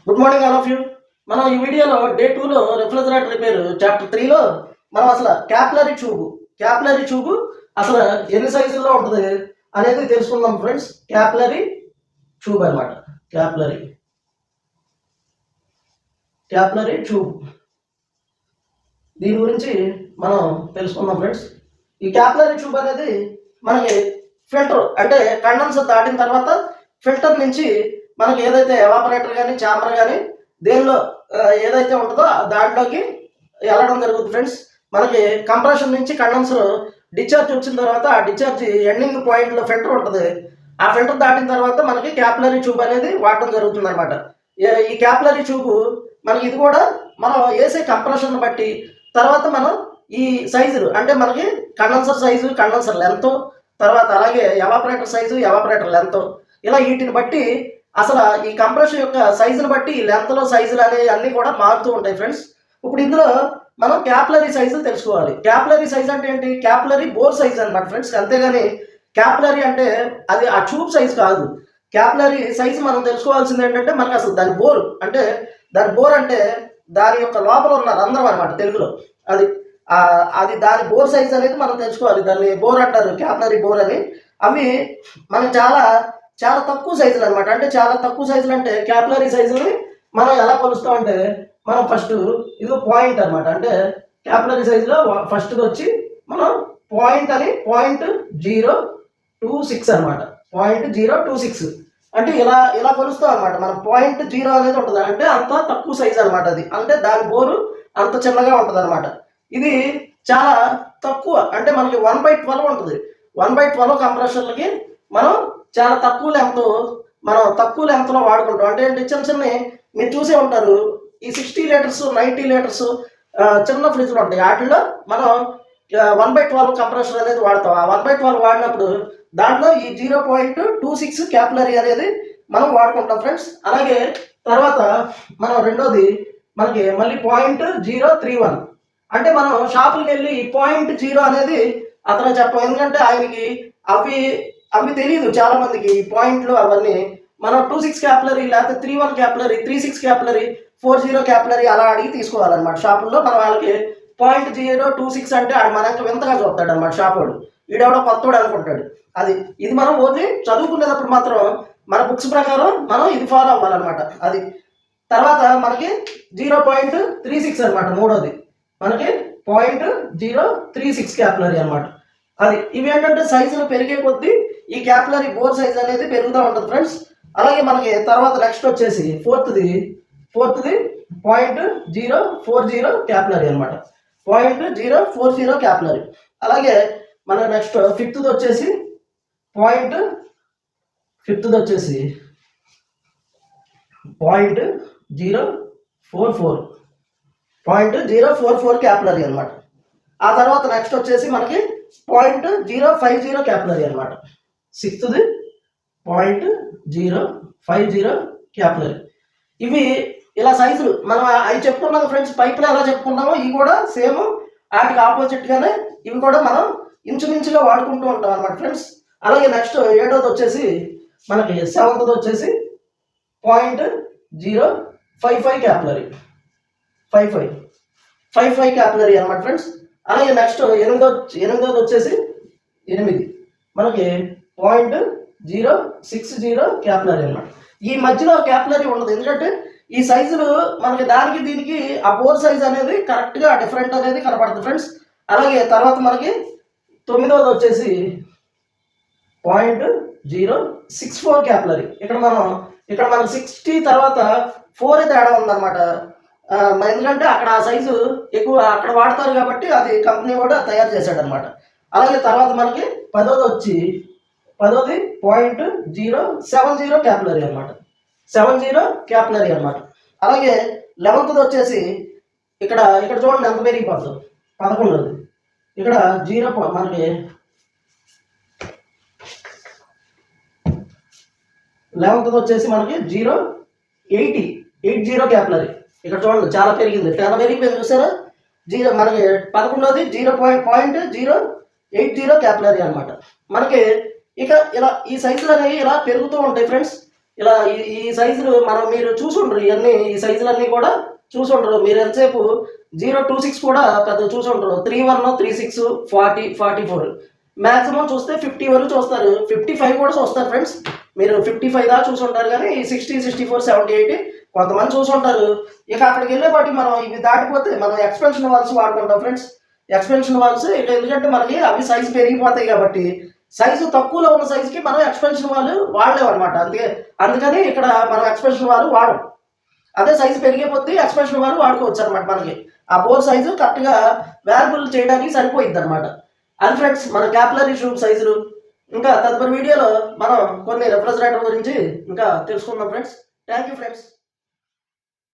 Good morning all of you. మనం ఈ వీడియోలో డే 2లో రిఫ్రిజరేటర్ రిపేర్ చాప్టర్ 3లో మనం అసలు క్యాపిలరీ ట్యూబ్ అసలు ఎన్ని సైజుల్లో ఉంటుంది అనేది తెలుసుకుందాం ఫ్రెండ్స్. క్యాపిలరీ ట్యూబ్ అనమాట. క్యాపిలరీ ట్యూబ్ దీని గురించి మనం తెలుసుకుందాం ఫ్రెండ్స్. ఈ క్యాపిలరీ ట్యూబ్ అనేది మనకి ఫిల్టర్ అంటే కండెన్సర్ దాటిన తర్వాత ఫిల్టర్ నుంచి మనకి ఏదైతే ఎవాపరేటర్ కానీ చాంబర్ కానీ దేనిలో ఏదైతే ఉంటుందో దాంట్లోకి వెళ్ళడం జరుగుతుంది ఫ్రెండ్స్. మనకి కంప్రెషన్ నుంచి కండెన్సర్ డిశ్చార్జ్ వచ్చిన తర్వాత ఆ డిశ్చార్జ్ ఎండింగ్ పాయింట్లో ఫిల్టర్ ఉంటుంది. ఆ ఫిల్టర్ దాటిన తర్వాత మనకి క్యాపిలరీ ట్యూబ్ అనేది వాడటం జరుగుతుంది అనమాట. ఈ క్యాపిలరీ ట్యూబ్ మనకి ఇది కూడా మనం వేసే కంప్రెషన్ బట్టి తర్వాత మనం ఈ సైజులు అంటే మనకి కండెన్సర్ సైజు, కండెన్సర్ లెంత్, తర్వాత అలాగే ఎవాపరేటర్ సైజు, ఎవాపరేటర్ లెంత్, ఇలా వీటిని బట్టి అసలు ఈ కంప్రెషన్ యొక్క సైజుని బట్టి లెంత్లో సైజులు అనేవి అన్నీ కూడా మారుతూ ఉంటాయి ఫ్రెండ్స్. ఇప్పుడు ఇందులో మనం క్యాపిలరీ సైజులు తెలుసుకోవాలి. క్యాపిలరీ సైజ్ అంటే ఏంటి? క్యాపిలరీ బోర్ సైజ్ అనమాట ఫ్రెండ్స్. అంతేగాని క్యాపిలరీ అంటే అది ఆ ట్యూబ్ సైజ్ కాదు. క్యాపిలరీ సైజు మనం తెలుసుకోవాల్సింది ఏంటంటే మనకి అసలు దాని బోర్ అంటే దాని యొక్క లోపల ఉన్న రంధ్రం అనమాట తెలుగులో. అది దాని బోర్ సైజ్ అనేది మనం తెలుసుకోవాలి. దాన్ని బోర్ అంటారు, క్యాపిలరీ బోర్ అని. అవి మనకి చాలా చాలా తక్కువ సైజులు అనమాట. అంటే చాలా తక్కువ సైజులు అంటే క్యాపిలరీ సైజుని మనం ఎలా కొలుస్తామంటే మనం ఫస్ట్ ఇది పాయింట్ అనమాట. అంటే క్యాపిలరీ సైజులో ఫస్ట్ది వచ్చి మనం .026 అనమాట. .026 అంటే ఇలా కొలుస్తాం అనమాట. మనం .0 అనేది ఉంటుంది అంటే అంత తక్కువ సైజు అనమాట. అది అంటే దాని బోరు అంత చిన్నగా ఉంటుంది అనమాట. ఇది చాలా తక్కువ అంటే మనకి 1/12 ఉంటుంది. 1/12 కంప్రెషర్లకి మనం చాలా తక్కువ లెంత్లో వాడుకుంటాం. అంటే ఏంటి, చిన్న మీరు చూసే ఉంటారు ఈ 60 లీటర్స్ 90 లీటర్స్ చిన్న ఫ్రిడ్జ్లు ఉంటాయి. వాటిల్లో మనం 1/12 కంప్రెషర్ అనేది వాడతాం. ఆ 1/12 వాడినప్పుడు దాంట్లో ఈ 0.26 క్యాపిలరీ అనేది మనం వాడుకుంటాం ఫ్రెండ్స్. అలాగే తర్వాత మనం రెండోది మనకి మళ్ళీ .031 అంటే మనం షాపులకి వెళ్ళి ఈ .0 అనేది అతను చెప్పం. ఎందుకంటే ఆయనకి అవి తెలియదు చాలా మందికి ఈ పాయింట్లు అవన్నీ. మనం 26 క్యాపిలరీ లేకపోతే 31 క్యాపిలరీ, 36 క్యాపిలరీ, 40 క్యాపిలరీ అలా అడిగి తీసుకోవాలన్నమాట షాపుల్లో. మనం వాళ్ళకి .026 అంటే ఆడు మనకు వింతగా చూస్తాడు అనమాట షాపోడు. వీడెవడో కొత్తోడు అనుకుంటాడు. ఇది మనం ఓన్లీ చదువుకునేటప్పుడు మాత్రం మన బుక్స్ ప్రకారం మనం ఇది ఫాలో అవ్వాలన్నమాట. తర్వాత మనకి 0.36 అనమాట. మూడోది మనకి .036 క్యాపిలరీ అనమాట. ఇవి ఏంటంటే సైజులు పెరిగే కొద్దీ ఈ క్యాపిలరీ బోర్ సైజ్ అనేది పెరుగుతూ ఉంటుంది ఫ్రెండ్స్. అలాగే మనకి తర్వాత నెక్స్ట్ వచ్చేసి ఫోర్త్ది .040 క్యాపిలరీ అనమాట. .040 క్యాపిలరీ. అలాగే మన నెక్స్ట్ ఫిఫ్త్ది వచ్చేసి .044 క్యాపిలరీ అనమాట. ఆ తర్వాత నెక్స్ట్ వచ్చేసి మనకి .050 క్యాపిలరీ అనమాట. సిక్స్త్ది .050 క్యాపిలరీ. ఇవి ఇలా సైజులు మనం అవి చెప్పుకున్నాం ఫ్రెండ్స్. పైపులు ఎలా చెప్పుకున్నామో ఇవి కూడా సేమ్ వాటికి ఆపోజిట్గానే ఇవి కూడా మనం ఇంచుమించుగా వాడుకుంటూ ఉంటాం అనమాట ఫ్రెండ్స్. అలాగే నెక్స్ట్ ఏడోది వచ్చేసి మనకి సెవెంత్ది వచ్చేసి .055 క్యాపిలరీ. 55 క్యాపిలరీ అనమాట ఫ్రెండ్స్. అలాగే నెక్స్ట్ ఎనిమిదోది వచ్చేసి 8 మనకి .060 క్యాపిలరీ అనమాట. ఈ మధ్యలో క్యాపిలరీ ఉండదు. ఎందుకంటే ఈ సైజులు మనకి దానికి దీనికి ఆ బోర్ సైజ్ అనేది కరెక్ట్గా డిఫరెంట్ అనేది కనపడుతుంది ఫ్రెండ్స్. అలాగే తర్వాత మనకి 9వది వచ్చేసి .064 క్యాపిలరీ. ఇక్కడ మనకు 60 తర్వాత 4 తేడా ఉందన్నమాట. ఎందుకంటే అక్కడ ఆ సైజు ఎక్కువ అక్కడ వాడతారు కాబట్టి అది కంపెనీ కూడా తయారు చేశాడు అనమాట. అలాగే తర్వాత మనకి 10వది .070 క్యాపిలరీ అనమాట. 70 క్యాపిలరీ అనమాట. అలాగే 11వది వచ్చేసి ఇక్కడ చూడండి ఎంత పెరిగిపోతుంది. 11వది ఇక్కడ మనకి 11వది వచ్చేసి మనకి 080 క్యాపిలరీ. ఇక్కడ చూడండి చాలా పెరిగింది, చాలా పెరిగిపోయింది చూసారా. మనకి 11వది 0.080 క్యాపిలరీ అనమాట. మనకి ఇక ఇలా ఈ సైజులు అనేవి ఇలా పెరుగుతూ ఉంటాయి ఫ్రెండ్స్. ఇలా ఈ సైజులు మీరు చూసుండ్రు, ఇవన్నీ ఈ సైజులన్నీ కూడా చూసుండ్రు. మీరు ఎంతసేపు 026 కూడా పెద్ద చూసుండ్రు. 31, 36, 40, 44 మ్యాక్సిమం చూస్తే 50 వరకు చూస్తారు. 55 కూడా చూస్తారు ఫ్రెండ్స్. మీరు 55 దాకా చూసుంటారు, కానీ 60, 64, 78 కొంతమంది చూసుంటారు. ఇక అక్కడికి వెళ్ళేపాటి మనం ఇవి దాటిపోతే మనం ఎక్స్పెన్షన్ వాల్స్ వాడుకుంటాం ఫ్రెండ్స్. ఎక్స్పెన్షన్ వాల్స్ ఇక ఎందుకంటే మనకి అవి సైజు పెరిగిపోతాయి కాబట్టి సైజు తక్కువలో ఉన్న సైజుకి మనం ఎక్స్పెన్షన్ వాళ్ళు వాడలేము అనమాట. అందుకని ఇక్కడ మనం ఎక్స్పెన్షన్ వాళ్ళు వాడం. అదే సైజు పెరిగిపోతే ఎక్స్పెన్షన్ వాళ్ళు వాడుకోవచ్చు అనమాట. మనకి ఆ బోర్ సైజు కరెక్ట్గా వాల్యుబుల్ చేయడానికి సరిపోయిద్ది అనమాట. అది ఫ్రెండ్స్ మన క్యాపిలరీ ట్యూబ్ సైజులు. ఇంకా తదుపరి వీడియోలో మనం కొన్ని రెఫ్రిజరేటర్ గురించి ఇంకా తెలుసుకుందాం ఫ్రెండ్స్. Thank you friends.